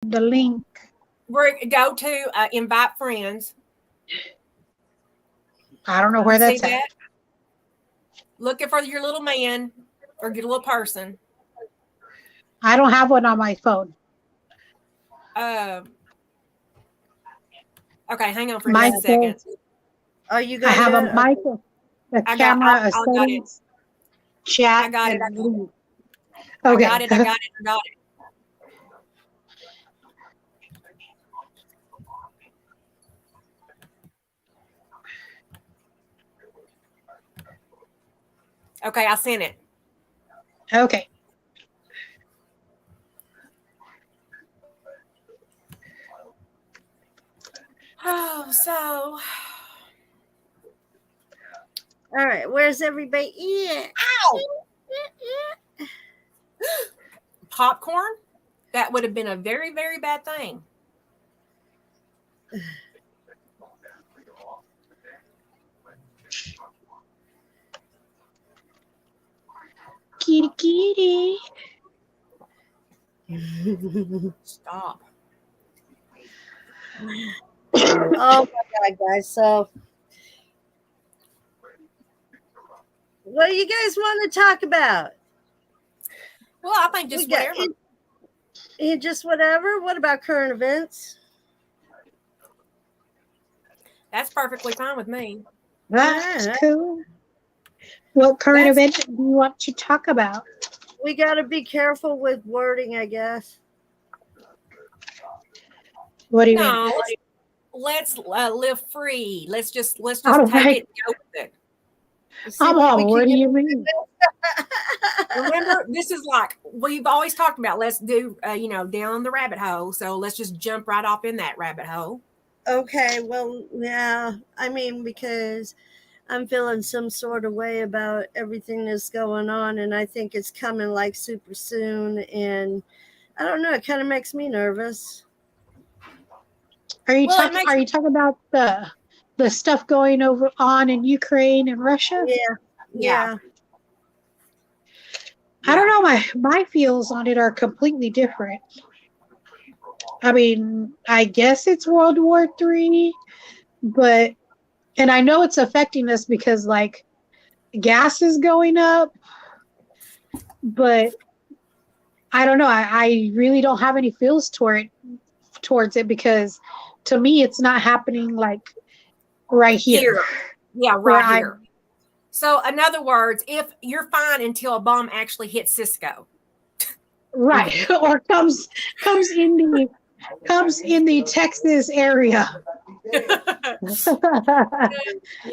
the link. Go to invite friends. I don't know where See that's at. that? Looking for your little man or your little person. I don't have one on my phone. Okay, hang on for My just a second. Are you I going have a to? mic, a camera, a got it. settings, chat, I got it. and link. I Okay. got it. I got it. I got it. Okay, I sent it. Okay. Oh, so. All right, where's everybody? Yeah. Ow! Popcorn? That would have been a very, very bad thing. Kitty, kitty. Stop. Oh my God, guys. So, what do you guys want to talk about? Well, I think just whatever. Just whatever. What about current events? That's perfectly fine with me. That's cool. What current event do you want to talk about? We got to be careful with wording, I guess. What do you mean? Let's live free. Let's just take it and go with it. What do you mean? Remember, this is like we've always talked about. Let's do, down the rabbit hole. So let's just jump right off in that rabbit hole. Okay, well, yeah. I mean, because I'm feeling some sort of way about everything that's going on, and I think it's coming like super soon. And I don't know. It kind of makes me nervous. Are you talking about the stuff going on in Ukraine and Russia? Yeah. I don't know. My feels on it are completely different. I mean, I guess it's World War III, and I know it's affecting us because like gas is going up, but I don't know. I really don't have any feels towards it because to me it's not happening like right here. Yeah, right here. So in other words, if you're fine until a bomb actually hits Cisco. Right. Or comes in the Texas area.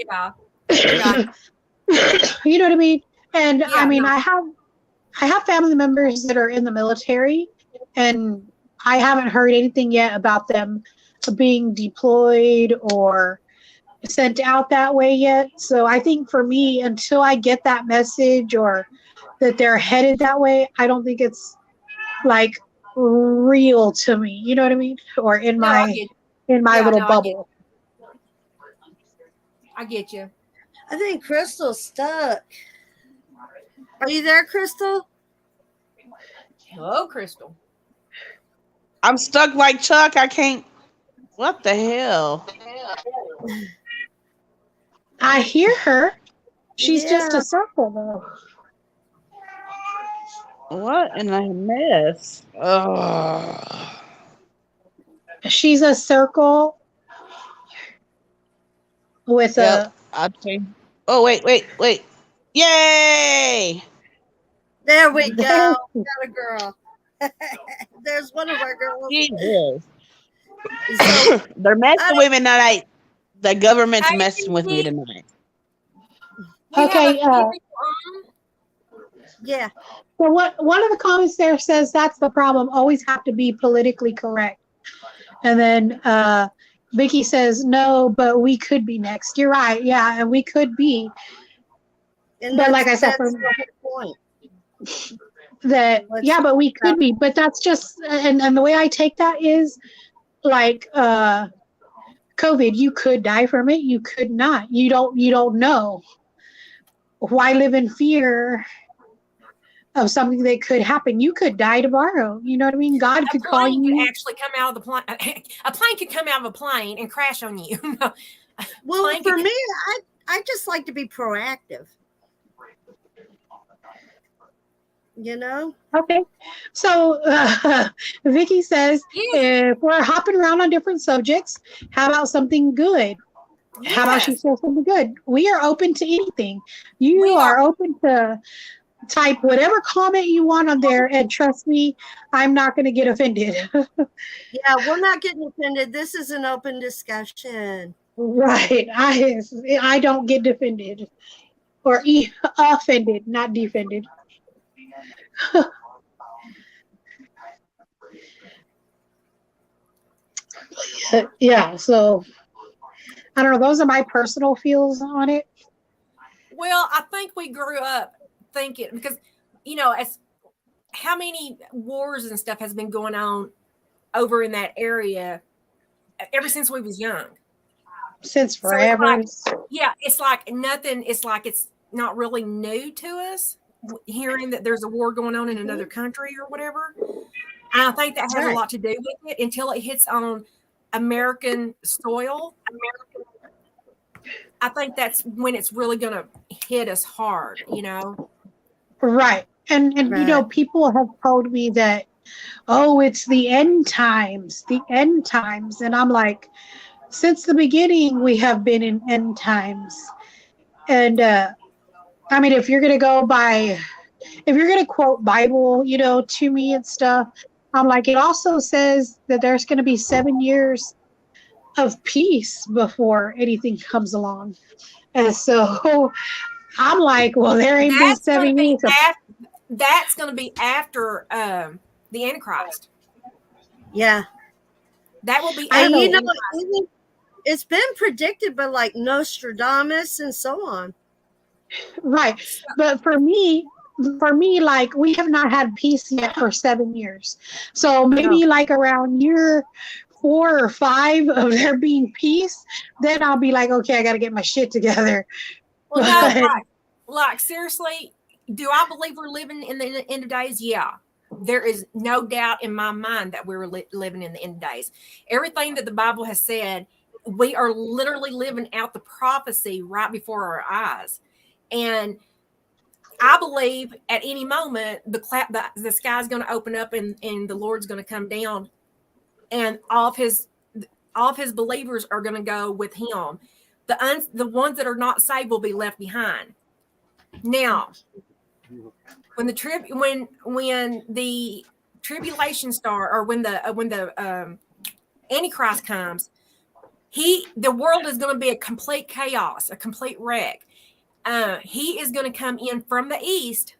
Yeah. You know what I mean? And I mean, I have family members that are in the military, and I haven't heard anything yet about them being deployed or sent out that way yet. So I think for me, until I get that message or that they're headed that way, I don't think it's like real to me. You know what I mean? Or in my little bubble. I get you. I think Crystal's stuck. Are you there, Crystal? Hello, Crystal. I'm stuck like Chuck. I can't. What the hell? I hear her. She's just a circle, though. What in a mess? Ugh. She's a circle with a. I'd say. Oh wait! Yay! There we go. We got a girl. There's one of our girls. Jesus. So, they're messing with me tonight. The government's messing with me tonight. Okay. Yeah. So one of the comments there says that's the problem. Always have to be politically correct. And then Vicky says no, but we could be next. You're right. Yeah, and we could be. But like I said, that's the whole point. But we could be. But that's just and the way I take that is like COVID. You could die from it. You could not. You don't know. Why live in fear of something that could happen. You could die tomorrow. You know what I mean? God A could call plane you. could actually come out of the plane. A plane could come out of a plane and crash on you. Well, Plane for could- me, I just like to be proactive. You know? Okay. So Vicky says, Yes. if we're hopping around on different subjects, how about something good? How about she Yes. says something good? We are open to anything. We You are. are open to type whatever comment you want on there, and trust me, I'm not going to get offended. Yeah, we're not getting offended. This is an open discussion. Right. I don't get defended or offended, not defended. Yeah. So I don't know. Those are my personal feels on it. Well, I think we grew up thinking because, as how many wars and stuff has been going on over in that area ever since we was young. Since So it's forever. it's like nothing. It's like it's not really new to us hearing that there's a war going on in another country or whatever. And I think that has a Right. lot to do with it until it hits on American soil. I think that's when it's really going to hit us hard, Right. And Right. people have told me that, oh, it's the end times, the end times. And I'm like, since the beginning, we have been in end times. And I mean, if you're going to quote Bible, to me and stuff, I'm like, it also says that there's going to be 7 years of peace before anything comes along. And so I'm like, well, there ain't been That's going 7 to be years of that's going to be after the Antichrist. Yeah. That will be And after you the know, Antichrist. even- it's been predicted by like Nostradamus and so on. Right. But for me, like we have not had peace yet for 7 years. So maybe like around year 4 or 5 of there being peace, then I'll be like, okay, I got to get my shit together. Well, no, But- like seriously, do I believe we're living in the end of days? Yeah. There is no doubt in my mind that we're living in the end of days. Everything that the Bible has said, we are literally living out the prophecy right before our eyes. And I believe at any moment the sky's going to open up and the Lord's going to come down, and all of his believers are going to go with him. The ones that are not saved will be left behind. Now, when the tribulation star, or when the Antichrist comes, the world is going to be a complete chaos, a complete wreck. He is going to come in from the east,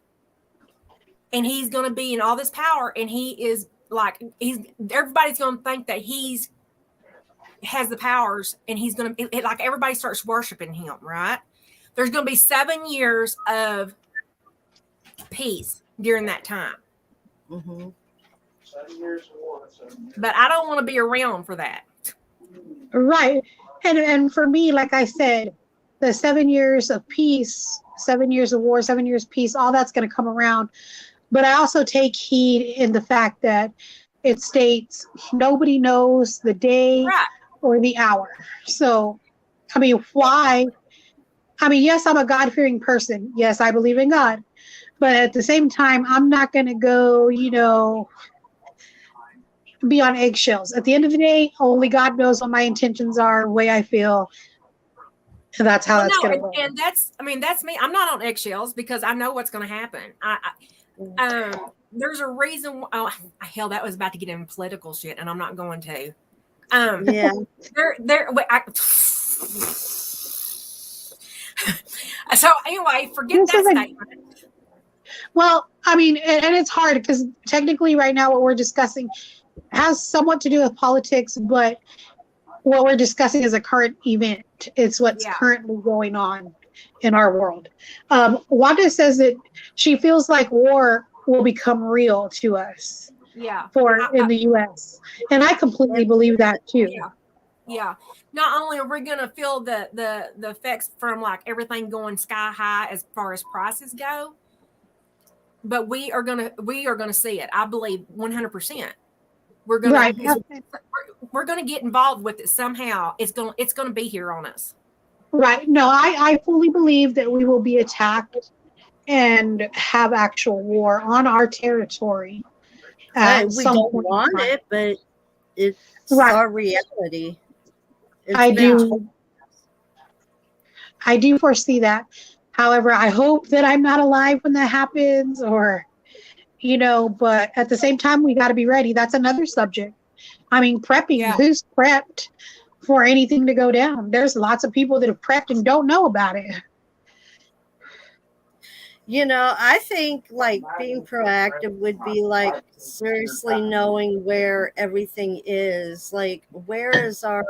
and he's going to be in all this power, and he is like everybody's going to think that has the powers, and he's going to like everybody starts worshiping him. Right? There's going to be 7 years of peace during that time. Mm-hmm. But I don't want to be around for that. right. And for me, like I said, the 7 years of peace, 7 years of war, 7 years of peace, all that's going to come around. But I also take heed in the fact that it states nobody knows the day Right. or the hour. So, I mean, why? I mean, yes, I'm a God-fearing person. Yes, I believe in God. But at the same time, I'm not going to go, be on eggshells. At the end of the day, only God knows what my intentions are, the way I feel. And that's how that's going to work. And that's me. I'm not on eggshells because I know what's going to happen. There's a reason. Oh, hell, that was about to get in political shit, and I'm not going to. Yeah. So anyway, forget This that isn't- statement. Well, I mean, and it's hard because technically right now what we're discussing has somewhat to do with politics, but what we're discussing is a current event. It's what's Yeah. currently going on in our world. Wanda says that she feels like war will become real to us Yeah. in the U.S. And I completely believe that too. Yeah. Yeah. Not only are we going to feel the effects from like everything going sky high as far as prices go, but we are gonna see it. I believe 100%. We're gonna Right. we're gonna get involved with it somehow. It's gonna be here on us. Right. No, I fully believe that we will be attacked and have actual war on our territory. Hey, At we some don't point in want time. it, but it's Right. our reality. It's I been told. do. I do foresee that. However, I hope that I'm not alive when that happens, or, but at the same time, we got to be ready. That's another subject. I mean, prepping. Yeah. Who's prepped for anything to go down? There's lots of people that have prepped and don't know about it. I think like being proactive would be like seriously knowing where everything is. Like where is our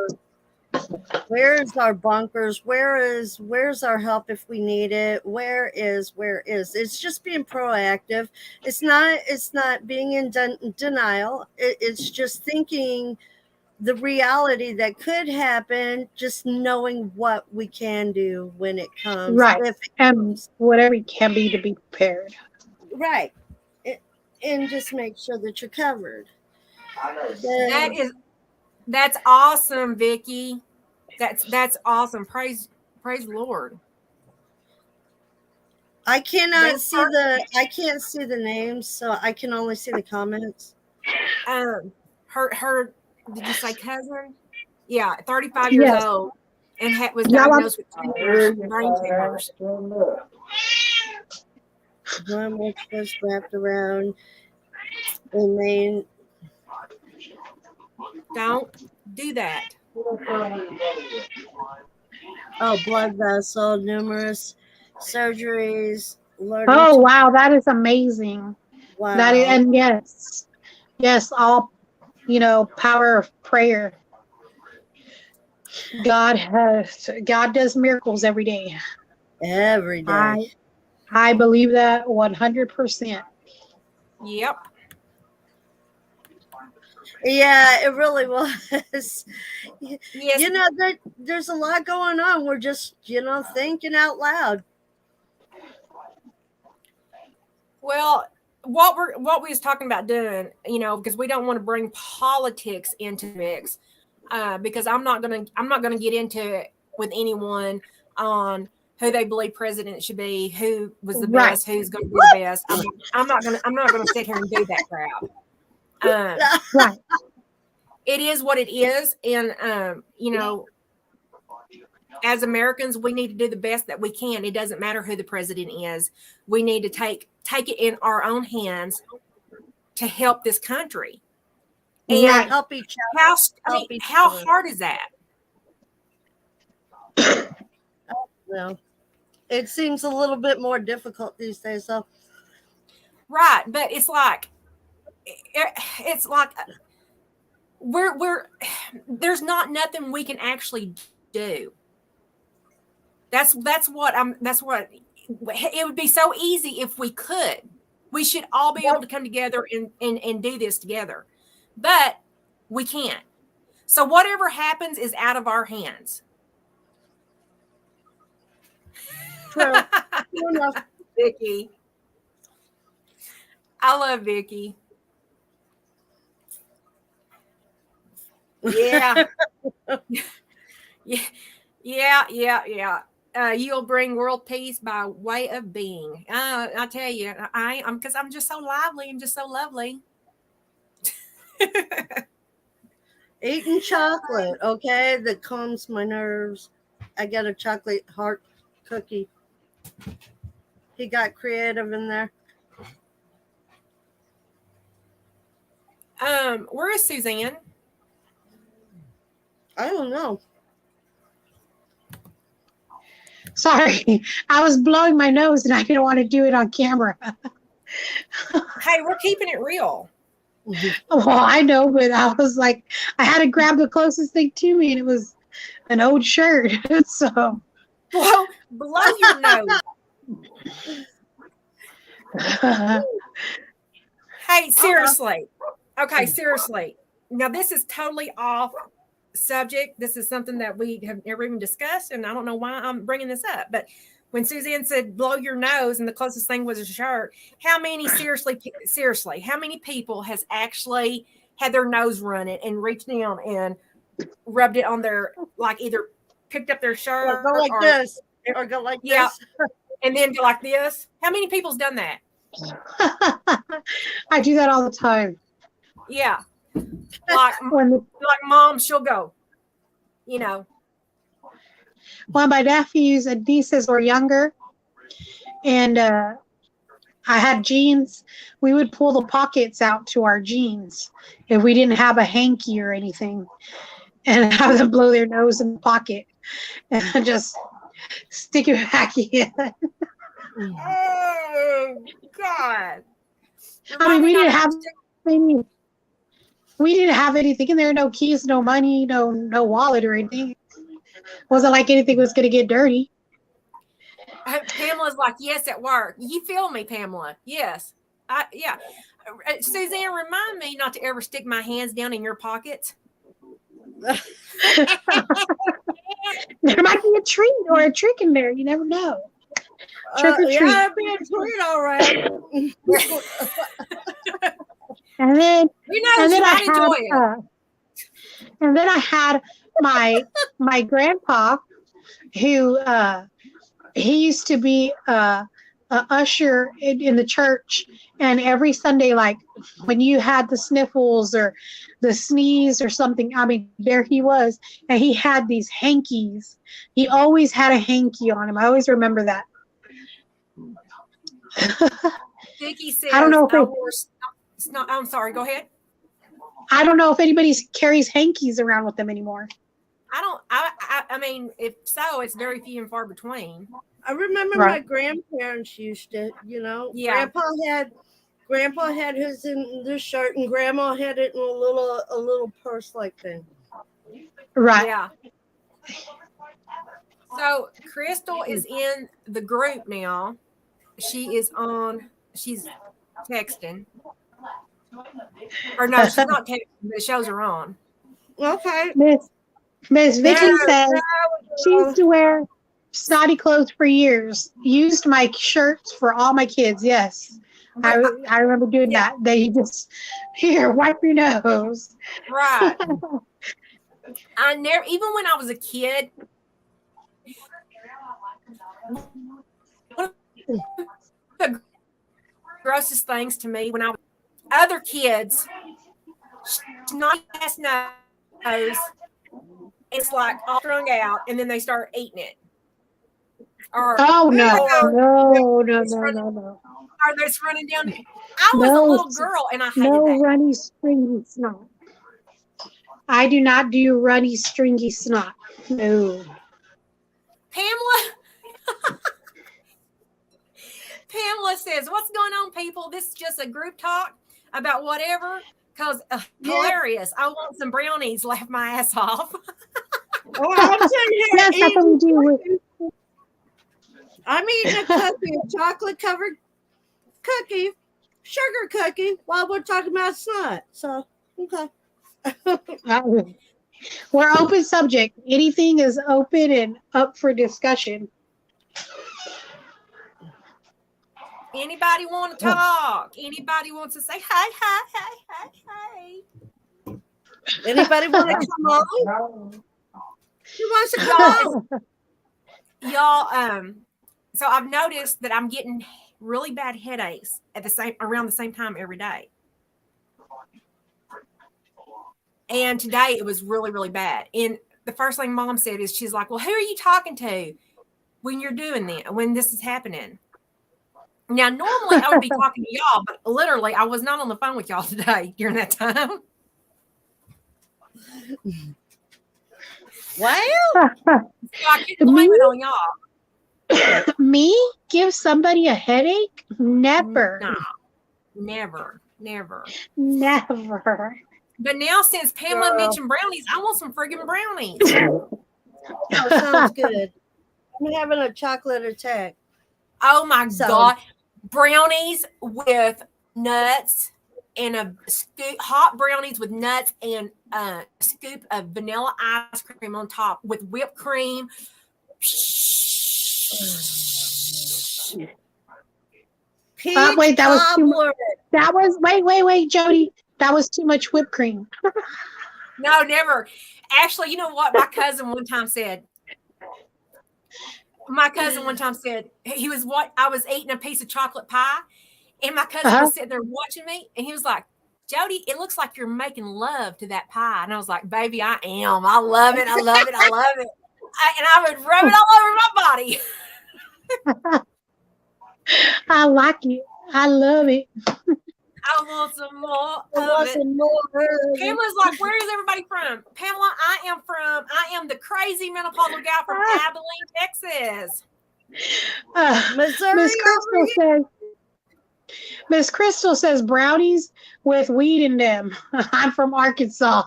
bunkers? Where's our help if we need it? Where is? It's just being proactive. It's not being in denial. It's just thinking the reality that could happen, just knowing what we can do when it comes. Right. If it And comes. whatever it can be to be prepared. Right. And just make sure that you're covered. That's awesome, Vicky. That's awesome. Praise the Lord. I can't see the names, so I can only see the comments. Her did you say cousin? Yeah, 35 years Yes. old and was Yeah, diagnosed with brain tumors. One which was wrapped around the main. Don't do that. Oh, blood vessel, numerous surgeries. Oh, wow. That is amazing. Wow. That is, and yes, all, power of prayer. God does miracles every day. Every day. I believe that 100%. Yep. Yeah, it really was. Yes. There's a lot going on. We're just, thinking out loud. Well, what we was talking about doing, because we don't want to bring politics into the mix, because I'm not gonna get into it with anyone on who they believe president should be, who was the best, who's going to be the best. I'm not gonna sit here and do that crap. Right. It is what it is, and as Americans, we need to do the best that we can. It doesn't matter who the president is. We need to take it in our own hands to help this country and help each other. How hard is that? Well, it seems a little bit more difficult these days, though. Right, but it's like we're there's not nothing we can actually do. That's what it would be so easy if we could. We should all be able to come together and do this together, but we can't. So whatever happens is out of our hands. True. Vicky. I love Vicky. Yeah. Yeah. You'll bring world peace by way of being. I tell you, I'm because I'm just so lively and just so lovely. Eating chocolate, okay, that calms my nerves. I got a chocolate heart cookie. He got creative in there. Where is Suzanne? I don't know. Sorry, I was blowing my nose and I didn't want to do it on camera. Hey, we're keeping it real. Well, I know, but I was like, I had to grab the closest thing to me, and it was an old shirt. So, blow your nose. Hey, seriously. Okay, seriously. Now, this is totally off subject. This is something that we have never even discussed, and I don't know why I'm bringing this up. But when Suzanne said blow your nose and the closest thing was a shirt, how many seriously, how many people has actually had their nose running and reached down and rubbed it on their, like either picked up their shirt Go like this or go like this. And then go like this? How many people's done that? I do that all the time. Yeah. Like When mom, she'll go, you know. When my nephews and nieces were younger, and I had jeans, we would pull the pockets out to our jeans if we didn't have a hanky or anything, and have them blow their nose in the pocket, and just stick it back in. Oh God! I mean, we didn't have any. We didn't have anything in there. No keys, no money, no wallet or anything. Wasn't like anything was gonna get dirty. Pamela's like, yes, at work. You feel me, Pamela? Yes. Yeah. Suzanne, remind me not to ever stick my hands down in your pockets. There might be a treat or a trick in there. You never know. Trick or treat. Yeah, it'd be a treat, all right. And then, You know, and then I enjoy it. And then I had my grandpa, who he used to be a usher in the church, and every Sunday, like when you had the sniffles or the sneeze or something, I mean, there he was, and he had these hankies. He always had a hanky on him. I always remember that. Vicky says, I don't know if it's not. I'm sorry. Go ahead. I don't know if anybody carries hankies around with them anymore. I don't. I mean, if so, it's very few and far between. I remember my grandparents used it, you know. Yeah. Grandpa had his in this shirt, and Grandma had it in a little purse like thing. Right. Yeah. So Crystal is in the group now. She's texting. Or no, she's not texting. The shows are on. Okay. Miss Vicky says she used to wear snotty clothes for years. Used my shirts for all my kids. Yes, I remember doing that. They just here wipe your nose. Right. I never, even when I was a kid. The grossest things to me when I was other kids, snotty ass nose. It's like all strung out, and then they start eating it. Or no. Or they're just running down. I was a little girl, and I hated that. Runny stringy snot. I do not do runny stringy snot. No. Pamela says, "What's going on, people? This is just a group talk about whatever." Because hilarious. I want some brownies. Laugh my ass off. I'm sitting here That's what we do. I'm eating a cookie, a chocolate covered cookie, sugar cookie, while we're talking about snot. So, okay. We're open subject. Anything is open and up for discussion. Anybody want to talk? Anybody wants to say hi? Anybody want to come on? Who wants to come on? Y'all, so I've noticed that I'm getting really bad headaches around the same time every day. And today it was really, really bad. And the first thing Mom said is, she's like, well, who are you talking to when you're doing that, when this is happening? Now, normally I would be talking to y'all, but literally I was not on the phone with y'all today during that time. Wow. So I couldn't blame it on y'all. Me? Give somebody a headache? Never. No, never. But now, since Pamela mentioned brownies, I want some friggin' brownies. Oh, sounds good. I'm having a chocolate attack. Oh my God. Brownies with nuts and a scoop, hot brownies with nuts and a scoop of vanilla ice cream on top with whipped cream. much. Peach wait, that was too cobbler. That was wait, Jody. That was too much whipped cream. No, never. Actually, you know what? My cousin one time said, he was what I was eating a piece of chocolate pie, and my cousin Uh-huh. was sitting there watching me, and he was like, Jody, it looks like you're making love to that pie. And I was like, baby, I am. I love it. I love it. I love it. And I would rub it all over my body. I like it. I love it. I want some more I of want it. some more. Pamela's like, where is everybody from? Pamela, I am the crazy menopausal gal from Abilene, Texas. Missouri. Miss Crystal says brownies with weed in them. I'm from Arkansas.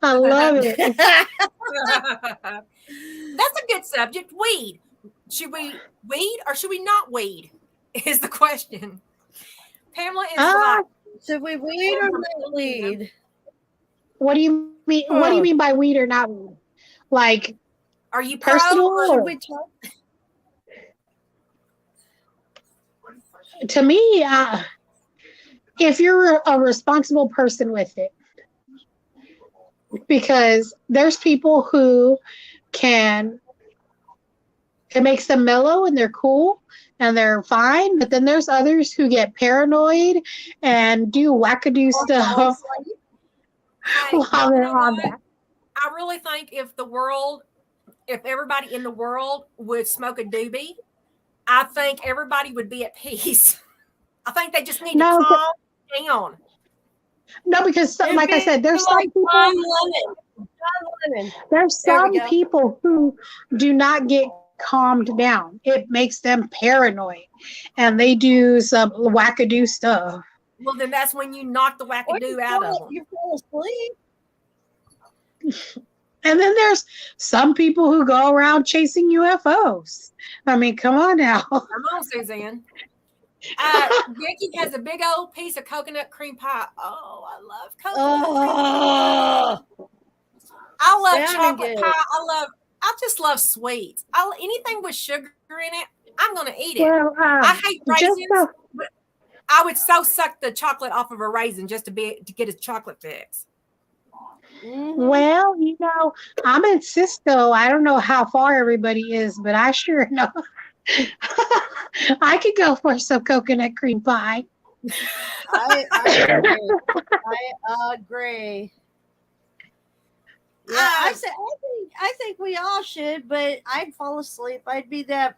I love it. That's a good subject. Weed. Should we weed or should we not weed? Is the question. Pamela is like, should we weed or not weed? What do you mean? What do you mean by weed or not weed? Like, are you personal? pro? Should we talk? To me, if you're a responsible person with it, because there's people who it makes them mellow and they're cool and they're fine, but then there's others who get paranoid and do wackadoo stuff while they're on that. I really think if everybody in the world would smoke a doobie, I think everybody would be at peace. I think they just need to calm down. No, because like I said, there's some people. There's some people who do not get calmed down. It makes them paranoid, and they do some wackadoo stuff. Well, then that's when you knock the wackadoo out of them. You fall asleep. And then there's some people who go around chasing UFOs. I mean, come on now. Come on, Suzanne. Vicky has a big old piece of coconut cream pie. Oh, I love coconut cream pie. I love chocolate pie. I just love sweets. Anything with sugar in it, I'm gonna eat it. Well, I hate raisins, but I would so suck the chocolate off of a raisin just to get a chocolate fix. Mm-hmm. Well, I'm in Cisco. I don't know how far everybody is, but I sure know. I could go for some coconut cream pie. I agree. Yeah, I think we all should, but I'd fall asleep. I'd be that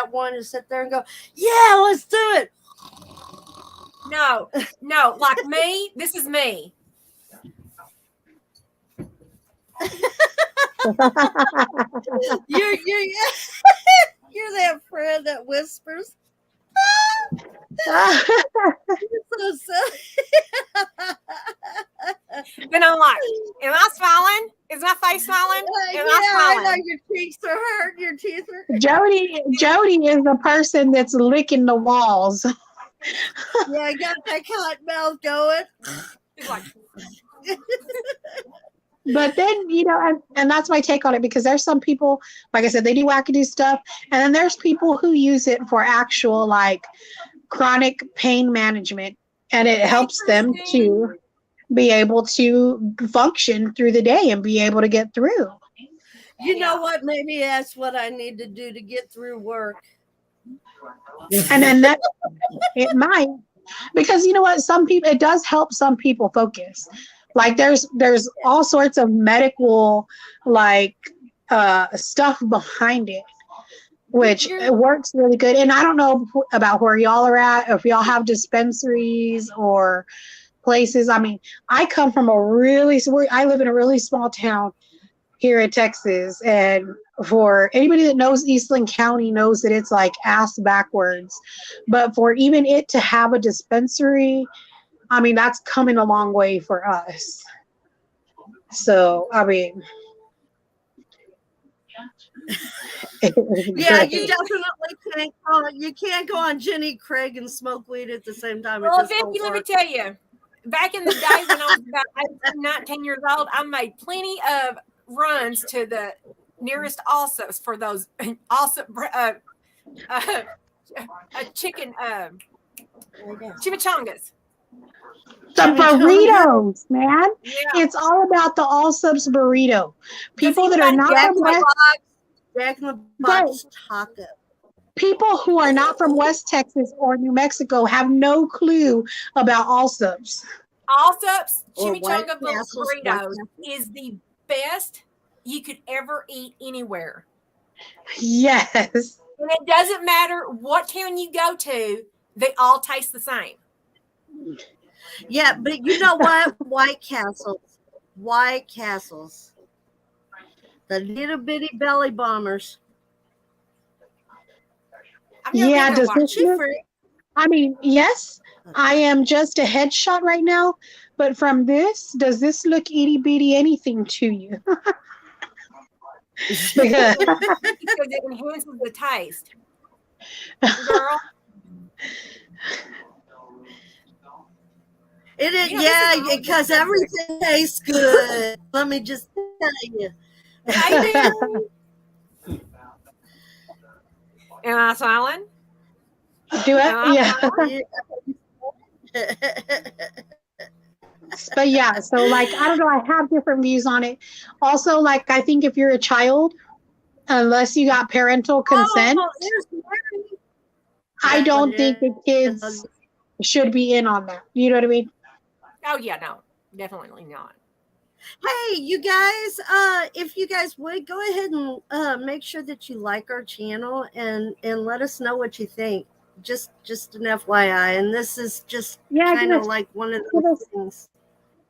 one to sit there and go, yeah, let's do it. No, like me. This is me. You're that friend that whispers. So silly. Then I'm like, am I smiling? Is my face smiling? Am I smiling? I know your cheeks are hurt. Your teeth are. Jody is the person that's licking the walls. Yeah, I got that cotton mouth going. He's like, but then, and that's my take on it, because there's some people, like I said, they do wackadoo stuff. And then there's people who use it for actual, like, chronic pain management. And it helps them to be able to function through the day and be able to get through. You know what? Maybe that's what I need to do to get through work. And then that, it might. Because you know what? Some people, it does help some people focus. Like there's all sorts of medical stuff behind it, which it works really good. And I don't know about where y'all are at, if y'all have dispensaries or places. I mean, I live in a really small town here in Texas, and for anybody that knows Eastland County knows that it's like ass backwards. But for even it to have a dispensary, I mean, that's coming a long way for us. So, I mean, yeah, you definitely can't go on Jenny Craig and smoke weed at the same time. Well, Vicky, let me tell you, back in the day when I was about 18, 19 years old, I made plenty of runs to the nearest Alsos for those a chicken chimichangas. The burritos, man. Yeah. It's all about the all subs burrito. People that are anybody not Jack from in the West, Box, Jack in the Box taco. people who are not from West Texas or New Mexico have no clue about all subs. Allsup's Or White chimichanga Castle's White burritos Castle. is the best you could ever eat anywhere. Yes. And it doesn't matter what town you go to, they all taste the same. Yeah, but you know what? White Castles. The little bitty belly bombers. I've never Yeah, been to does one. this She look, free. I mean, yes, I am just a headshot right now, but from this, does this look itty bitty anything to you? Because Because it enhances the taste. Girl, It is, You know, this yeah, is all because good. everything tastes good. Let me just tell you. Amen. Am I silent? do it, yeah. But yeah, so like I don't know, I have different views on it. Also, like I think if you're a child, unless you got parental consent, Oh, there's Mary. I don't think the kids should be in on that. You know what I mean? Oh yeah, no, definitely not. Hey, you guys, if you guys would go ahead and make sure that you like our channel and let us know what you think. Just an FYI, and this is just Yeah, kind give of us- like one of give those us- things.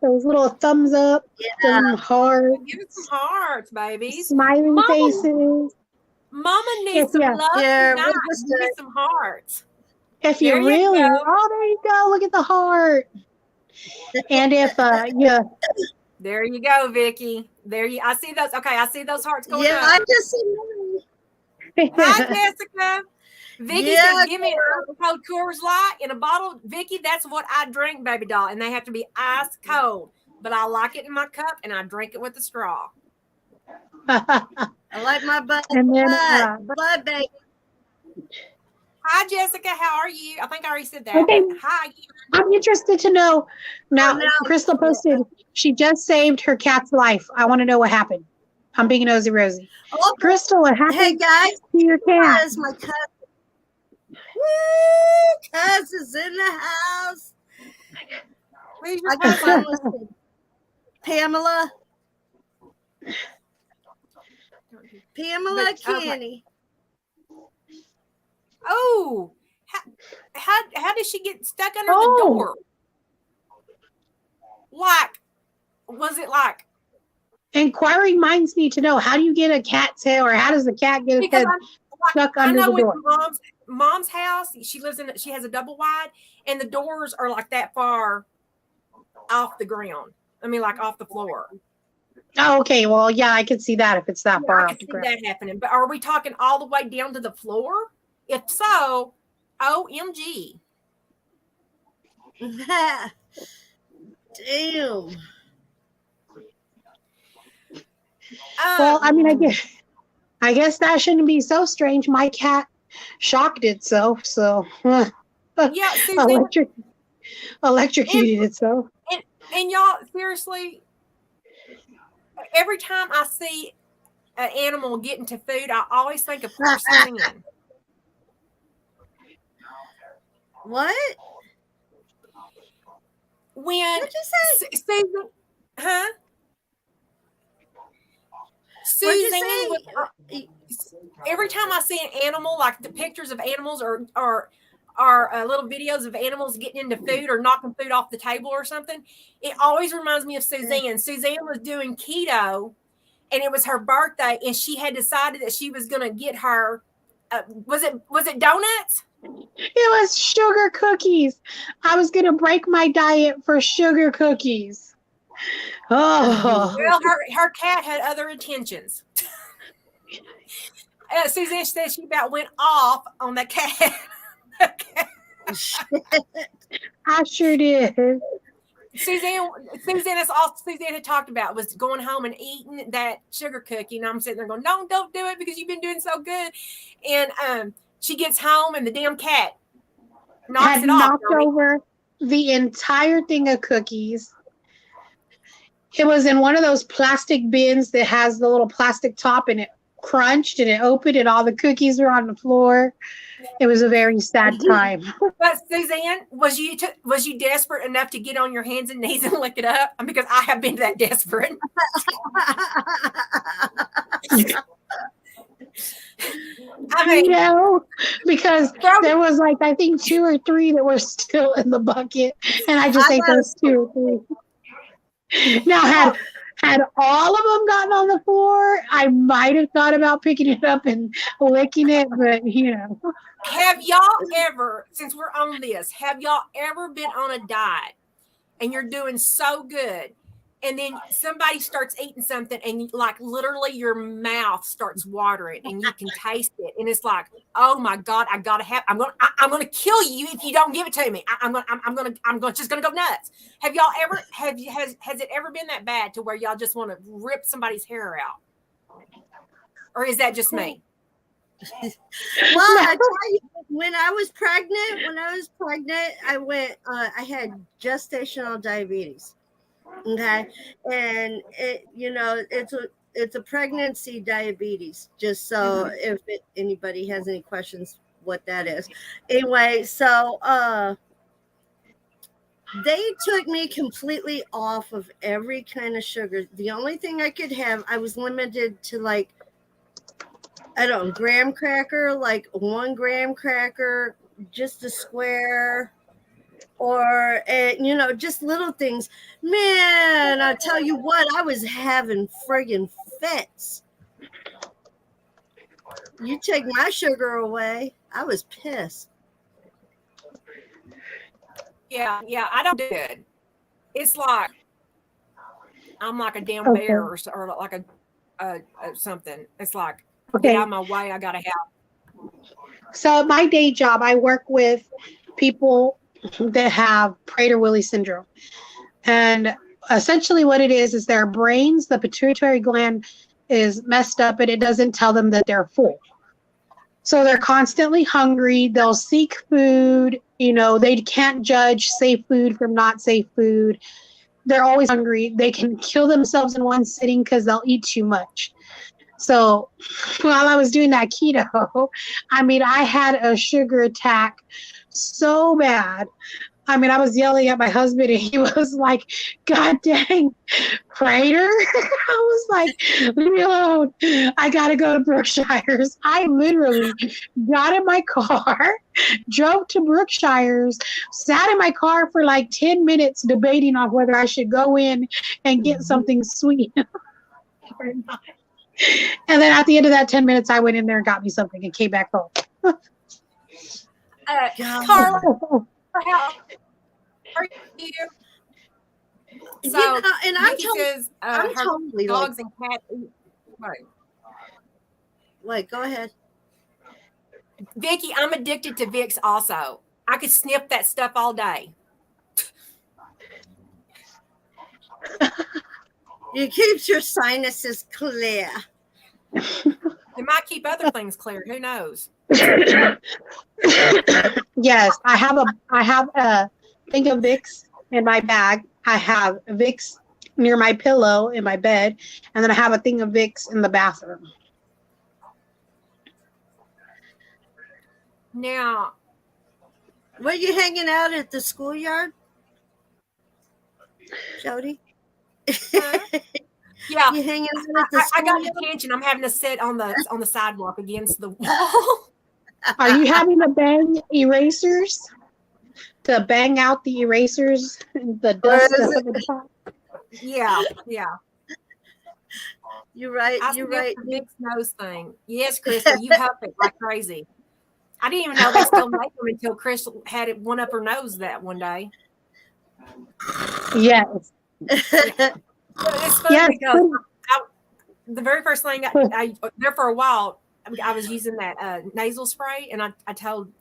Those little thumbs up, Yeah, some hearts, Give it some hearts, babies. smiling Mama- faces. Mama needs Yes, some yeah. love Yeah, tonight. we'll just, Give me some hearts. If There you you really, go. oh, there you go. Look at the heart. And if yeah, There you go, Vicky. There you. I see those. Okay, I see those hearts going yeah, up. I just see Hi, Jessica. Vicky Yeah, says, "Give me a cold Coors Light in a bottle." Vicky, that's what I drink, baby doll, and they have to be ice cold. But I like it in my cup, and I drink it with a straw. I like my butt. And then, Butt, baby. Hi, Jessica. How are you? I think I already said that. Okay. But hi. I'm interested to know now. Oh, no. Crystal posted she just saved her cat's life. I want to know what happened. I'm being nosy, Rosie. Oh, Crystal, what happened hey guys, to your cat? Yes, my cousin. Woo! Cuz is in the house. Who's I your can cousin? finally see Pamela. Pamela But, Kenny. Oh, how did she get stuck under Oh. the door? Like, was it like? Inquiring minds need to know, how do you get a cat's tail, or how does the cat get its Because head stuck I under know the with door? mom's house, she has a double wide, and the doors are like that far off the ground. I mean, like off the floor. Oh, okay. Well, yeah, I can see that if it's that Yeah, far I off can the see ground. that happening. But are we talking all the way down to the floor? If so, OMG. Damn. Well, I mean, I guess that shouldn't be so strange. My cat shocked itself, so yeah, Susan, electrocuted itself. and y'all, seriously, every time I see an animal getting to food, I always think of poor Suzanne. What? When What'd you say? Susan, huh? What'd you Suzanne, say? every time I see an animal, like the pictures of animals or little videos of animals getting into food or knocking food off the table or something, it always reminds me of Suzanne. Suzanne was doing keto, and it was her birthday, and she had decided that she was going to get her. Was it donuts? It was sugar cookies. I was gonna break my diet for sugar cookies. Oh, Well, her cat had other intentions. Suzanne said she about went off on that cat. I sure did. Suzanne, that's all Suzanne had talked about was going home and eating that sugar cookie. And I'm sitting there going, no, don't do it because you've been doing so good. And She gets home and the damn cat knocks Had it off. knocked over the entire thing of cookies. It was in one of those plastic bins that has the little plastic top, and it crunched and it opened and all the cookies were on the floor. It was a very sad time. But Suzanne, was you desperate enough to get on your hands and knees and lick it up? Because I have been that desperate. I mean, No, because there was like, I think 2 or 3 that were still in the bucket, and I just ate those 2 or 3. Now, had all of them gotten on the floor, I might have thought about picking it up and licking it, but have y'all ever, since we're on this, have y'all ever been on a diet and you're doing so good, and then somebody starts eating something and like literally your mouth starts watering and you can taste it, and it's like, oh my God, I'm gonna kill you if you don't give it to me. I'm just gonna go nuts. Have y'all ever has it ever been that bad to where y'all just want to rip somebody's hair out, or is that just me? Well, I tell you, when I was pregnant, I had gestational diabetes. Okay, and it's a pregnancy diabetes. Just so if anybody has any questions, what that is. Anyway, so they took me completely off of every kind of sugar. The only thing I could have, I was limited to like, I don't know, graham cracker, like 1 graham cracker, just a square, or just little things. Man, I tell you what, I was having friggin' fits. You take my sugar away, I was pissed. Yeah, I don't do it. It's like I'm like a damn bear or like a something. It's like, get out of my way, I gotta have. So at my day job, I work with people that have Prader-Willi syndrome. And essentially what it is their brains, the pituitary gland is messed up and it doesn't tell them that they're full. So they're constantly hungry. They'll seek food. They can't judge safe food from not safe food. They're always hungry. They can kill themselves in one sitting because they'll eat too much. So while I was doing that keto, I had a sugar attack so bad. I was yelling at my husband and he was like, God dang, Prader. I was like, leave me alone. I got to go to Brookshire's. I literally got in my car, drove to Brookshire's, sat in my car for like 10 minutes debating on whether I should go in and get something sweet or not. And then at the end of that 10 minutes, I went in there and got me something and came back home. Carla, how are you? So, and Nikki says I'm her totally dogs and cats eat. Right. Wait, go ahead. Vicky, I'm addicted to Vicks also. I could sniff that stuff all day. It keeps your sinuses clear. It might keep other things clear. Who knows? Yes, I have a thing of Vicks in my bag. I have Vicks near my pillow in my bed, and then I have a thing of Vicks in the bathroom. Now, were you hanging out at the schoolyard, Jody? Yeah, you hanging out at the I got the attention. I'm having to sit on the sidewalk against the wall. Are you having to bang erasers? To bang out the erasers and the dust at the top? Yeah. You're right. You're right. The Vicks nose thing. Yes, Crystal, you huff it like crazy. I didn't even know they still make them until Crystal had it one up her nose that one day. Yes. It's funny because the very first thing I there for a while, I was using that nasal spray, and I told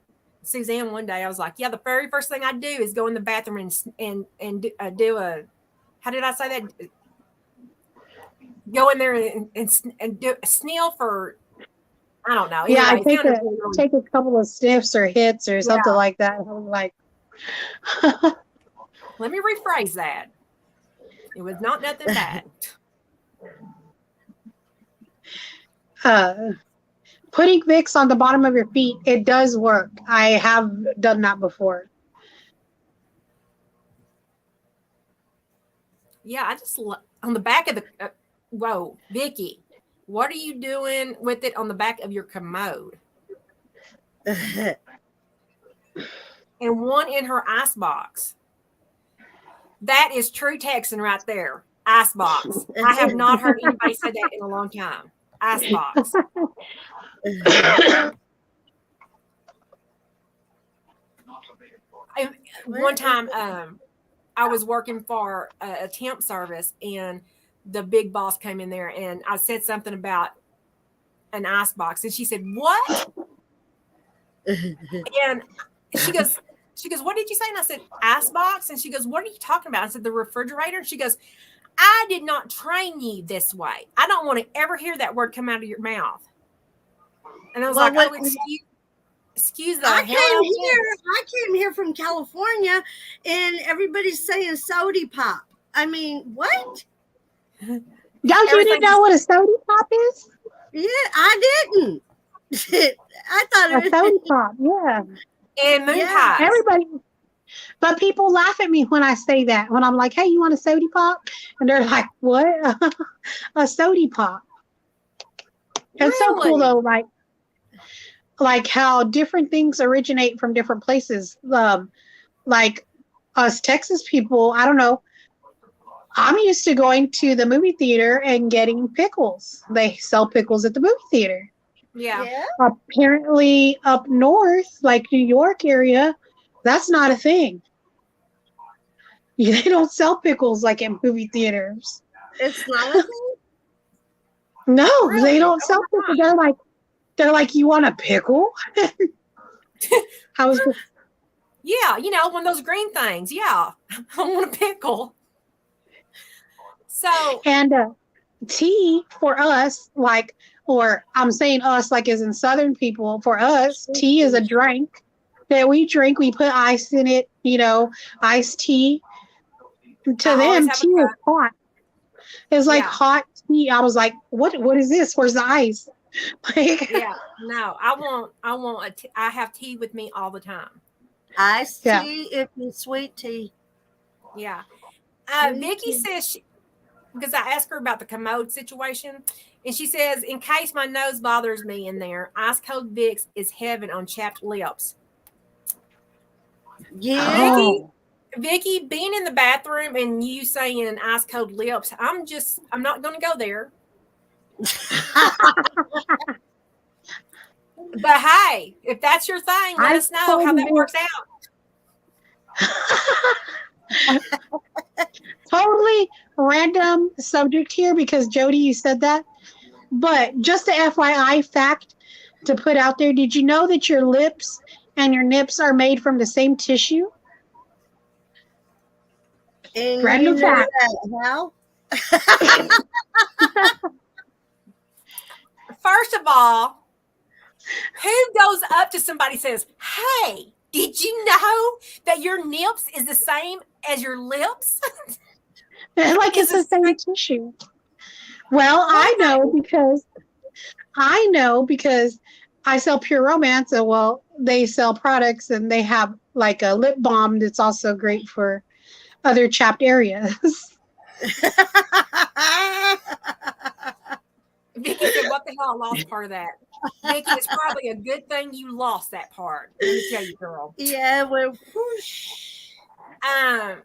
Suzanne one day, I was like, yeah, the very first thing I do is go in the bathroom and do a, how did I say that? Go in there and do a sniff for I don't know. Yeah, I Anyway, take a couple of sniffs or hits or something like that. I'm like, let me rephrase that. It was not nothing bad. Putting Vicks on the bottom of your feet, it does work. I have done that before. Yeah, I just on the back of the whoa, Vicky, what are you doing with it on the back of your commode? And one in her ice box. That is true Texan right there. Ice box. I have not heard anybody say that in a long time. Ice box. One time, I was working for a temp service, and the big boss came in there, and I said something about an ice box, and she said, "What?" And she goes, "What did you say?" And I said, "Ice box." And she goes, "What are you talking about?" I said, "The refrigerator." And she goes, "I did not train you this way. I don't want to ever hear that word come out of your mouth." And I was like, "Oh, excuse the hell out of me." I came here from California, and everybody's saying soda pop. I mean, what? Y'all, you didn't know what a soda pop is? Yeah, I didn't. I thought A it was soda pop, yeah. And moon Yeah, pies. Everybody, but people laugh at me when I say that. When I'm like, "Hey, you want a soda pop?" And they're like, "What?" A soda pop. It's so cool though, like how different things originate from different places. Like us Texas people, I don't know. I'm used to going to the movie theater and getting pickles. They sell pickles at the movie theater. Yeah. Apparently up north, like New York area, that's not a thing. They don't sell pickles like in movie theaters. It's not a thing. No, Really? they don't sell Oh, pickles. They're like, "You want a pickle?" I was just, Yeah, one of those green things. Yeah, I want a pickle. So, and tea for us, or I'm saying us like as in Southern people, for us, tea is a drink that we drink. We put ice in it, iced tea. To I always them, have a tea is cup. hot. It's like Yeah. hot tea. I was like, what is this? Where's the ice? Like, Yeah, no, I have tea with me all the time. Iced Yeah. tea, if it's sweet tea. Yeah. Sweet Vicky tea. says because I asked her about the commode situation, and she says, "In case my nose bothers me in there, ice cold Vicks is heaven on chapped lips." Yeah. oh, Vicky, being in the bathroom and you saying ice cold lips, I'm not going to go there. But hey, if that's your thing, let us know how that works out. totally random subject here because Jody, you said that. But just a FYI fact to put out there, did you know that your lips and your nips are made from the same tissue? And Random you know fact. that, how? First of all, who goes up to somebody and says, "Hey, did you know that your nips is the same as your lips?" Like it's the same tissue. Well, I know because I sell Pure Romance, and they sell products and they have like a lip balm that's also great for other chapped areas. Vicky said, "What the hell? I lost part of that." Vicky, it's probably a good thing you lost that part. Let me tell you, girl. Yeah, well, whoosh. I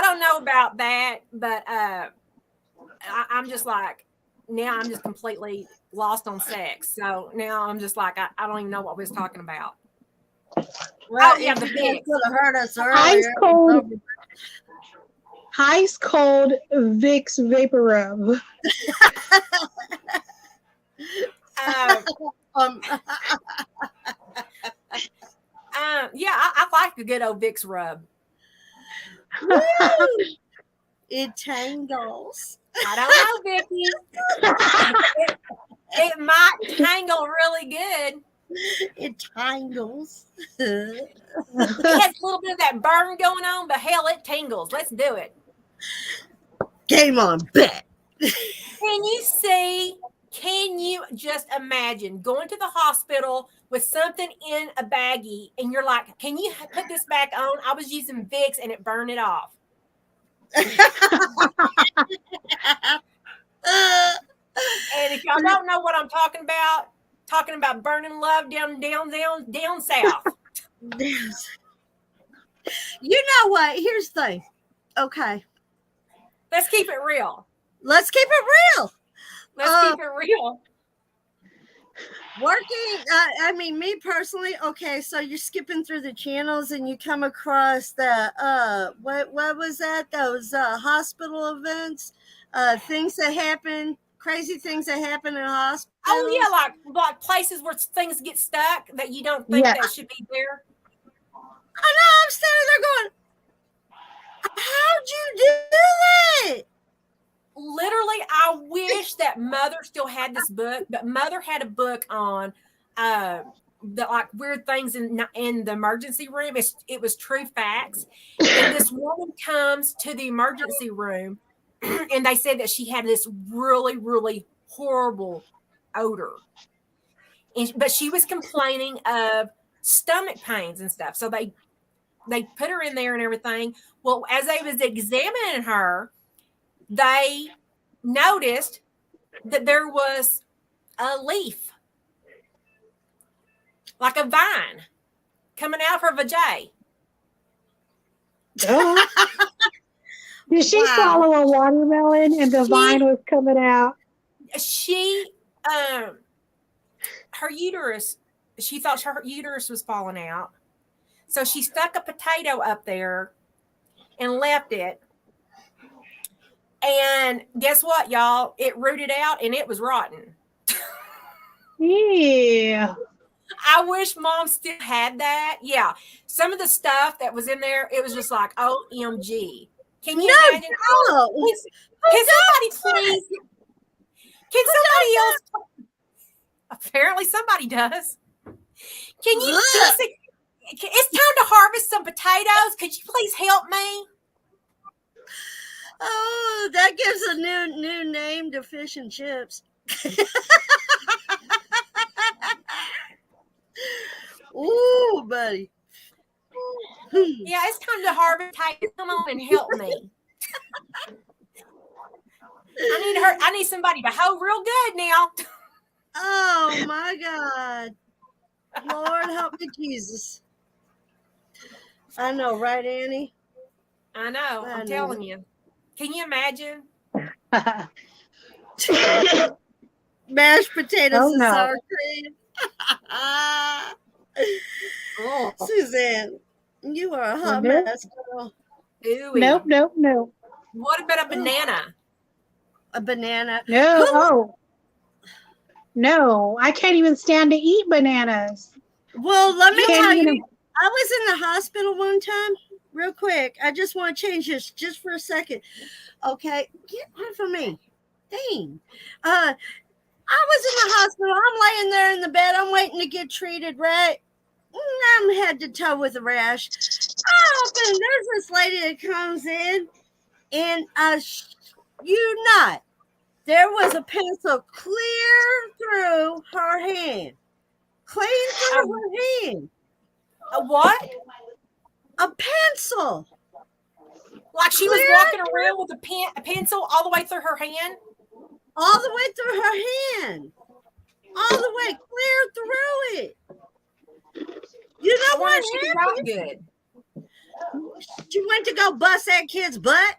don't know about that, but I'm just like, now I'm just completely lost on sex. So now I'm just like, I don't even know what we was talking about. Well, yeah, the Vicks. could have heard us earlier. Ice cold Vicks Vapor Rub. Yeah, I like a good old Vicks rub. It tangles. I don't know, Vicky. It might tangle really good. It tangles. It has a little bit of that burn going on, but hell, it tingles. Let's do it. Game on, bet. Can you see? Can you just imagine going to the hospital with something in a baggie and you're like, can you put this back on? I was using Vicks and it burned it off. And if y'all don't know what I'm talking about burning love down south. You know what? Here's the thing. Okay. Let's keep it real. Let's keep it real. Let's keep it real. Working, I mean, me personally, okay, so you're skipping through the channels and you come across the, what was that? Those hospital events, things that happen, crazy things that happen in hospitals. Oh, yeah, like places where things get stuck that you don't think that should be there. I know, I'm standing there going, how'd you do that? Literally, I wish that Mother still had this book, but Mother had a book on the like weird things in the emergency room. It was true facts. And this woman comes to the emergency room, and they said that she had this really, really horrible odor, but she was complaining of stomach pains and stuff. So they put her in there and everything. Well, as they was examining her, they noticed that there was a leaf, like a vine, coming out of her vajay. Did she swallow a watermelon and the vine was coming out? Her uterus, she thought her uterus was falling out. So she stuck a potato up there and left it. And guess what, y'all? It rooted out and it was rotten. Yeah. I wish Mom still had that. Yeah. Some of the stuff that was in there, it was just like, OMG. Can you imagine? Can somebody please? Can somebody else? Apparently somebody does. Can you? It's time to harvest some potatoes. Could you please help me? Oh, that gives a new name to fish and chips. Ooh, buddy. Yeah, it's time to harvest potatoes. Come on and help me. I need somebody to hoe real good now. Oh my God. Lord help me, Jesus. I know, right, Annie? I know. I'm telling you. Can you imagine? Mashed potatoes and sour cream. Oh. Suzanne, you are a hot mess, girl. Ooh-wee. Nope. What about a banana? A banana? No. No, I can't even stand to eat bananas. Well, let me tell you, even... I was in the hospital one time. Real quick, I just want to change this just for a second. Okay, get off of me. Dang. I was in the hospital. I'm laying there in the bed. I'm waiting to get treated, right? I'm head to toe with a rash. I open. There's this lady that comes in, and there was a pencil clear through her hand. Clean through her hand. A what? A pencil. Like she was walking around with a pencil all the way through her hand? All the way through her hand. All the way clear through it. You know what happened? Good. She went to go bust that kid's butt.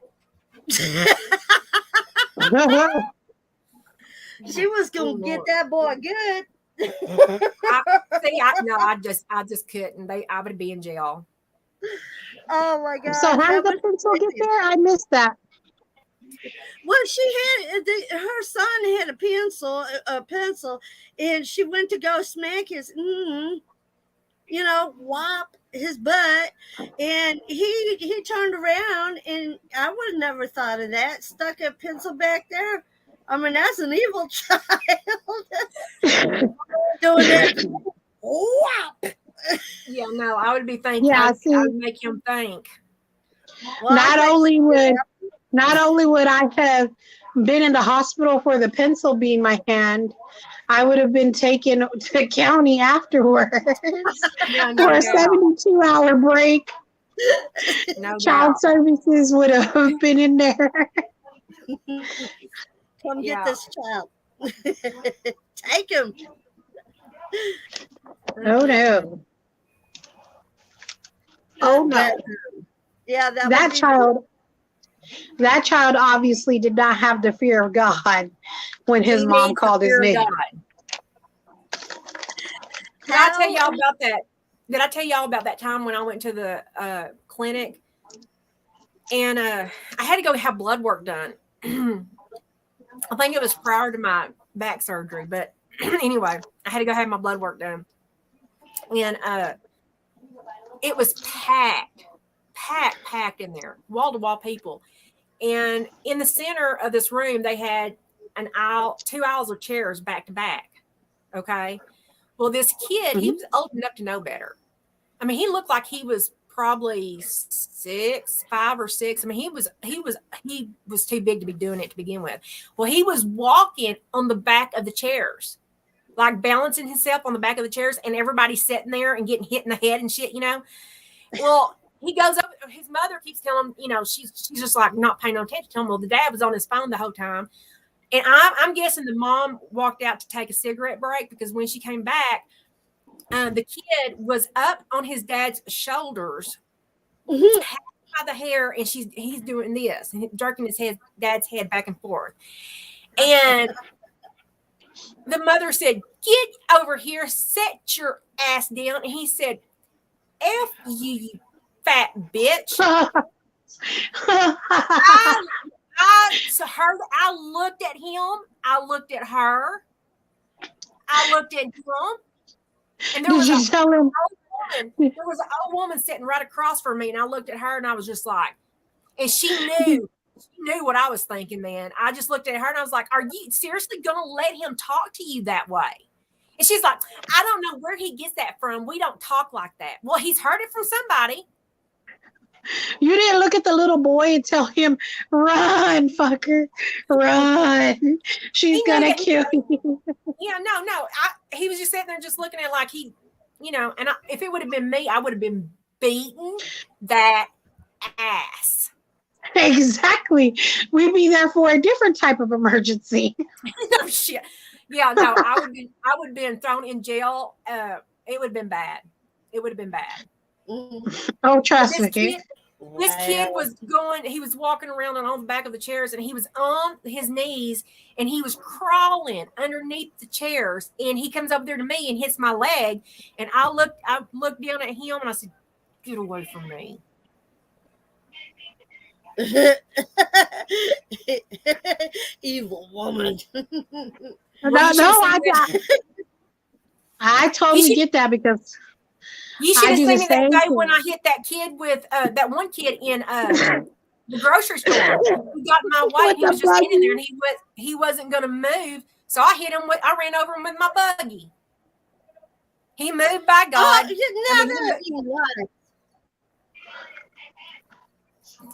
She was going to get that boy good. I just couldn't. I would be in jail. Oh my God! So how did the pencil get there? I missed that. Well, she had her son had a pencil, and she went to go smack his, whop his butt, and he turned around, and I would have never thought of that. Stuck a pencil back there. I mean, that's an evil child. Doing that. Whop. Yeah, no, I would be thinking. Yeah, I see, would make him think. Well, not I only would I have been in the hospital for the pencil being my hand, I would have been taken to the county afterwards Yeah, for no a doubt. 72-hour break. No Child doubt. services would have been in there. come Yeah. get this child. Take him. Oh no. Oh no. But, yeah, that would be That child obviously did not have the fear of God when his He mom needs the called his fear of name. God. Did I tell y'all about that? Did I tell y'all about that time when I went to the clinic and I had to go have blood work done? I think it was prior to my back surgery, but anyway, I had to go have my blood work done, and it was packed in there, wall to wall people. And in the center of this room, they had an aisle, 2 aisles of chairs back to back. Okay. Well, this kid, he was old enough to know better. I mean, he looked like he was probably 5 or 6. I mean, he was too big to be doing it to begin with. Well, he was walking on the back of the chairs, like balancing himself on the back of the chairs, and everybody sitting there and getting hit in the head and shit, you know. Well, he goes up. His mother keeps telling him, you know, she's just like not paying no attention to him. Well, the dad was on his phone the whole time, and I'm guessing the mom walked out to take a cigarette break, because when she came back, the kid was up on his dad's shoulders, by the hair, and he's doing this and jerking his dad's head back and forth. And the mother said, "Get over here, set your ass down." And he said, "F you fat bitch." I looked at him. I looked at her. I looked at him. And there was an old woman sitting right across from me, and I looked at her, and I was just like, and she knew what I was thinking, man. I just looked at her, and I was like, "Are you seriously gonna let him talk to you that way?" And she's like, "I don't know where he gets that from. We don't talk like that." Well, he's heard it from somebody. You didn't look at the little boy and tell him, "Run, fucker, run. She's gonna kill you." Yeah, no. He was just sitting there just looking at it like he, you know, and if it would have been me, I would have been beating that ass. Exactly. We'd be there for a different type of emergency. No shit. Yeah, no, I would have been thrown in jail. It would have been bad. It would have been bad. Oh, trust me. This kid was he was walking around on the back of the chairs, and he was on his knees, and he was crawling underneath the chairs, and he comes up there to me and hits my leg, and I looked down at him, and I said, "Get away from me." Evil woman. I totally get that, because you should have seen me that day thing. when I hit that kid with that one kid in the grocery store. He got in my way, and he was just standing there, and he wasn't going to move, so I hit him I ran over him with my buggy. He moved, by God.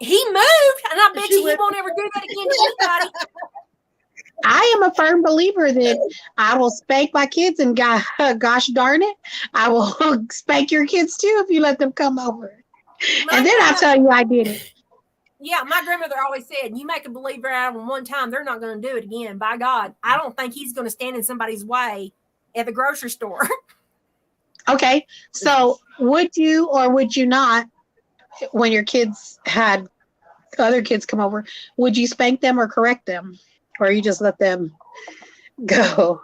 He moved, and I bet you he won't ever do that again to anybody. I am a firm believer that I will spank my kids, and gosh darn it, I will spank your kids too if you let them come over. And then I'll tell you I did it. Yeah, my grandmother always said, "You make a believer out of them one time, they're not going to do it again." By God, I don't think he's going to stand in somebody's way at the grocery store. Okay, so would you or would you not, when your kids had other kids come over, would you spank them or correct them? Or you just let them go?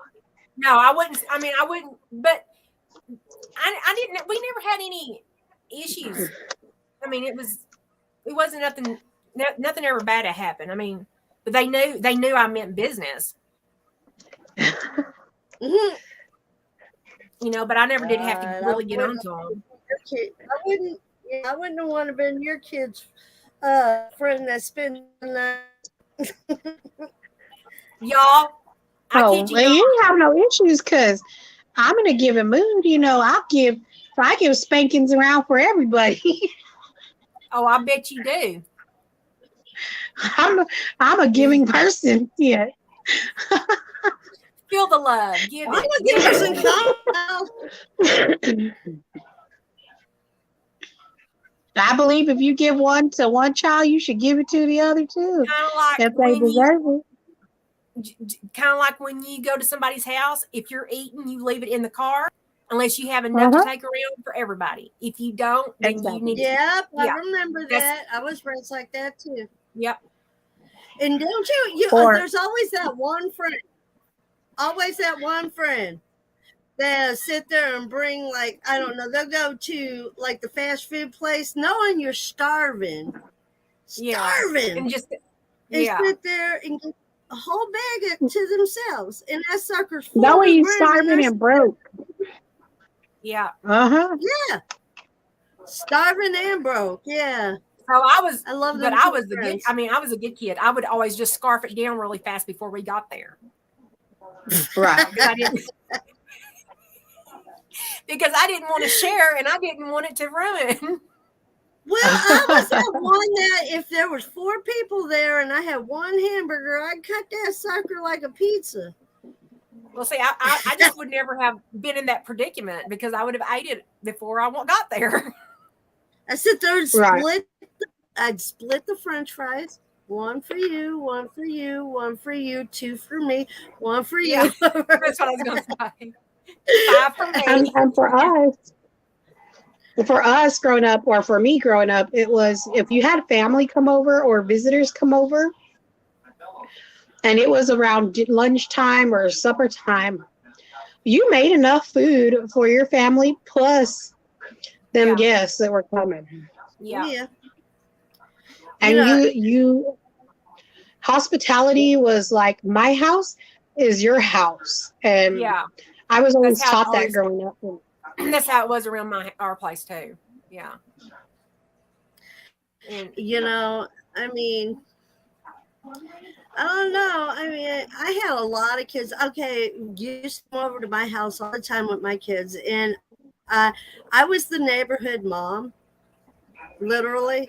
No, I wouldn't. I mean, I wouldn't, but I didn't, we never had any issues. I mean, it wasn't nothing ever bad had happened. I mean, but they knew I meant business. You know, but I never did have to really get onto them. I wouldn't want to have been your kid's friend that's been Y'all, I Oh, kid you well, not. you have no issues because I'm in a given mood. I give spankings around for everybody. Oh, I bet you do. I'm a giving person. Yeah. Feel the love. Give I'm it. a Give person it. I believe if you give one to one child, you should give it to the other too, Kind of like if they when you deserve it. kind of like when you go to somebody's house, if you're eating, you leave it in the car unless you have enough to take around for everybody. If you don't, then you Exactly. need to. Yep, I Yeah. remember That's- that. I was raised like that too. Yep. And don't you Or- there's always that one friend. Always that one friend that sit there and bring, like, I don't know, they'll go to like the fast food place knowing you're starving. Yeah. Starving. And just And yeah. sit there and get a whole bag to themselves. And that sucker's full. That way and you brimming. starving and broke. Yeah. Uh-huh. Yeah. Starving and broke. Yeah. So I love them. but I was the good. I mean, I was a good kid. I would always just scarf it down really fast before we got there. Right. Because I didn't want to share and I didn't want it to ruin. Well, I was that one that if there was 4 people there and I had one hamburger, I'd cut that sucker like a pizza. Well, see, I just would never have been in that predicament because I would have ate it before I got there. I sit there and Right. I'd split the French fries. 1 for you, 1 for you, 1 for you, 2 for me, 1 for you. Yeah. That's what I was going to say. 5 for me. And for us growing up, or for me growing up, it was if you had family come over or visitors come over, and it was around lunchtime or supper time, you made enough food for your family plus them Yeah. guests that were coming. Yeah. Yeah. And you hospitality was like, my house is your house. And Yeah. I was always That's how taught that always- growing up. That's how it was around our place too. Yeah. And I mean, I don't know. I mean, I had a lot of kids. Okay, used to come over to my house all the time with my kids, and I was the neighborhood mom, literally.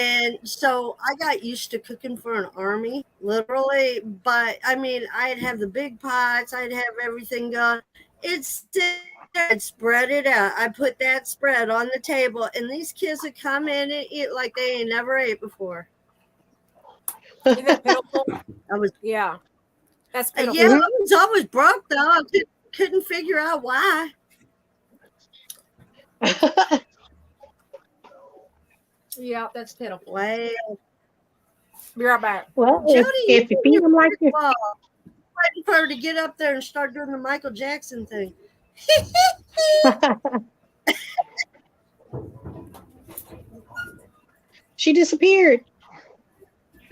And so I got used to cooking for an army, literally. But I mean, I'd have the big pots, I'd have everything going. I'd spread it out. I put that spread on the table, and these kids would come in and eat like they ain't never ate before. isn't that pitiful? Yeah, That's pitiful. I was always broke though. I couldn't figure out why. Yeah, that's pitiful. Well, Be right back. Well, Jody, if you feed them like you waiting for her to get up there and start doing the Michael Jackson thing. she disappeared.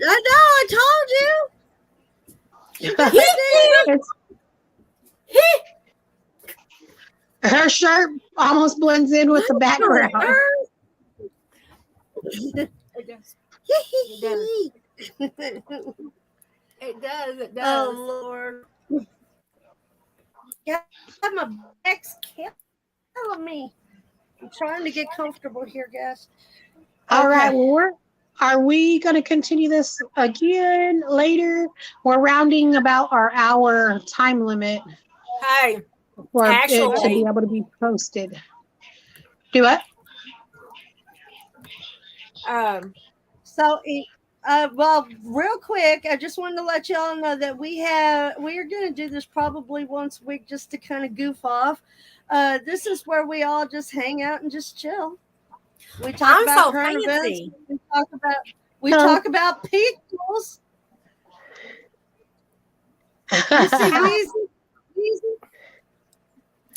I know. I told you. Her shirt almost blends in with the background. It does. It does. It does. Oh Lord. Yeah, my back's killing me. I'm trying to get comfortable here, guys. All right. Well, are we going to continue this again later? We're rounding about our hour time limit Hey, for it to Actually- be able to be posted. Do what? So, well, real quick, I just wanted to let y'all know that we are going to do this probably once a week just to kind of goof off. This is where we all just hang out and just chill. We talk I'm about so current events. fancy. We talk about pickles. Easy.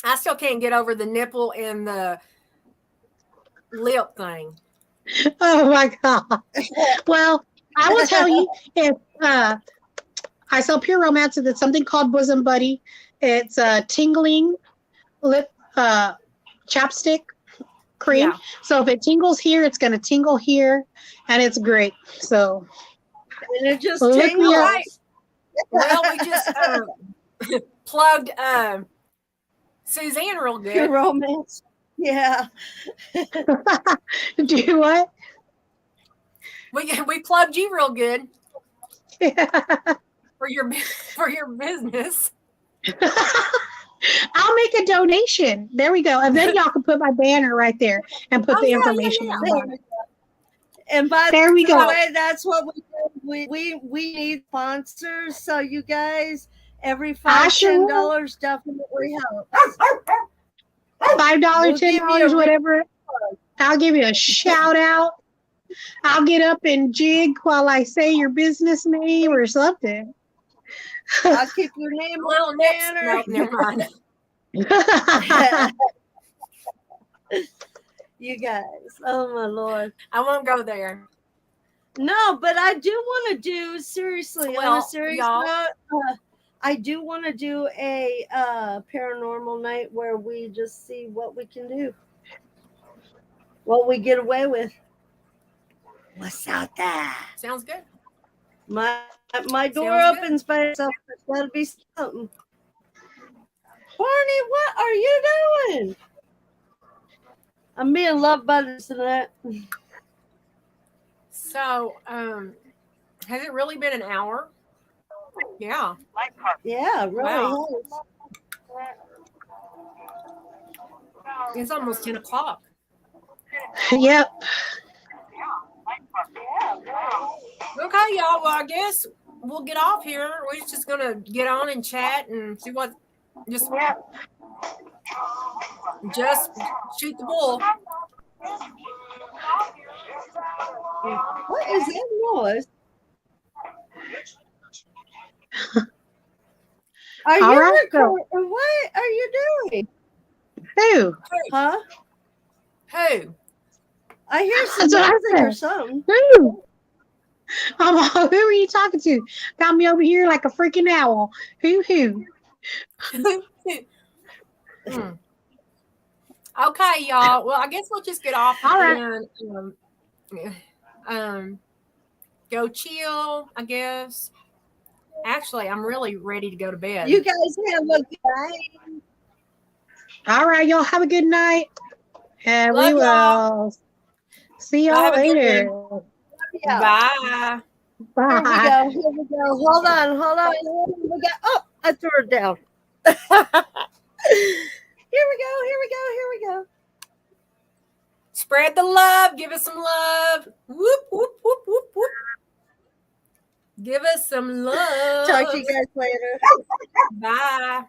I still can't get over the nipple and the lip thing. Oh my God. Well, I will tell you, if I saw Pure Romance, it's something called Bosom Buddy. It's a tingling lip chapstick cream. Yeah. So if it tingles here, it's going to tingle here, and it's great. So And it just Look me tingles. up. Right. Well, we just plugged Suzanne real Your good. romance. Yeah. Do what? We plugged you real good Yeah. for your business. I'll make a donation. There we go. And then y'all can put my banner right there and put Oh, the yeah, information yeah, out There about we it. go. And by There we the go. way, that's what we do. We need sponsors. So you guys, every I $5, sure will. $10 definitely helps. $5, We'll give you $10, a whatever. I'll give you a shout out. I'll get up and jig while I say your business name or something. I'll keep your name Well, on the next, banner. no, never mind. You guys, oh my Lord. I won't go there. No, but I do want to do, seriously, on a Well, serious y'all- note, I do want to do a paranormal night where we just see what we can do, what we get away with. What's out there? Sounds good. My door Sounds good. opens by itself. There's got to be something. Barney, what are you doing? I'm being loved by this and that. So, has it really been an hour? Yeah. Yeah, it really Wow. has. It's almost 10 o'clock. Yep. Okay, y'all. Well, I guess we'll get off here. We're just going to get on and chat and see what, just shoot the bull. What is that noise? Are All you right, recording? What are you doing? Who? Huh? Who? I hear some That's what I music or said. something. Who? Who are you talking to? Got me over here like a freaking owl. Who? Hmm. Okay, y'all. Well, I guess we'll just get off All right. and go chill, I guess. Actually, I'm really ready to go to bed. You guys have a good night. All right, y'all have a good night. And Love we y'all. will see Y'all y'all have a good later. Yeah. Bye. Here we Bye. go. Here we go. Hold on. We got. Oh, I threw it down. Here we go. Spread the love. Give us some love. Whoop, whoop, whoop, whoop, whoop. Give us some love. Talk to you guys later. Bye.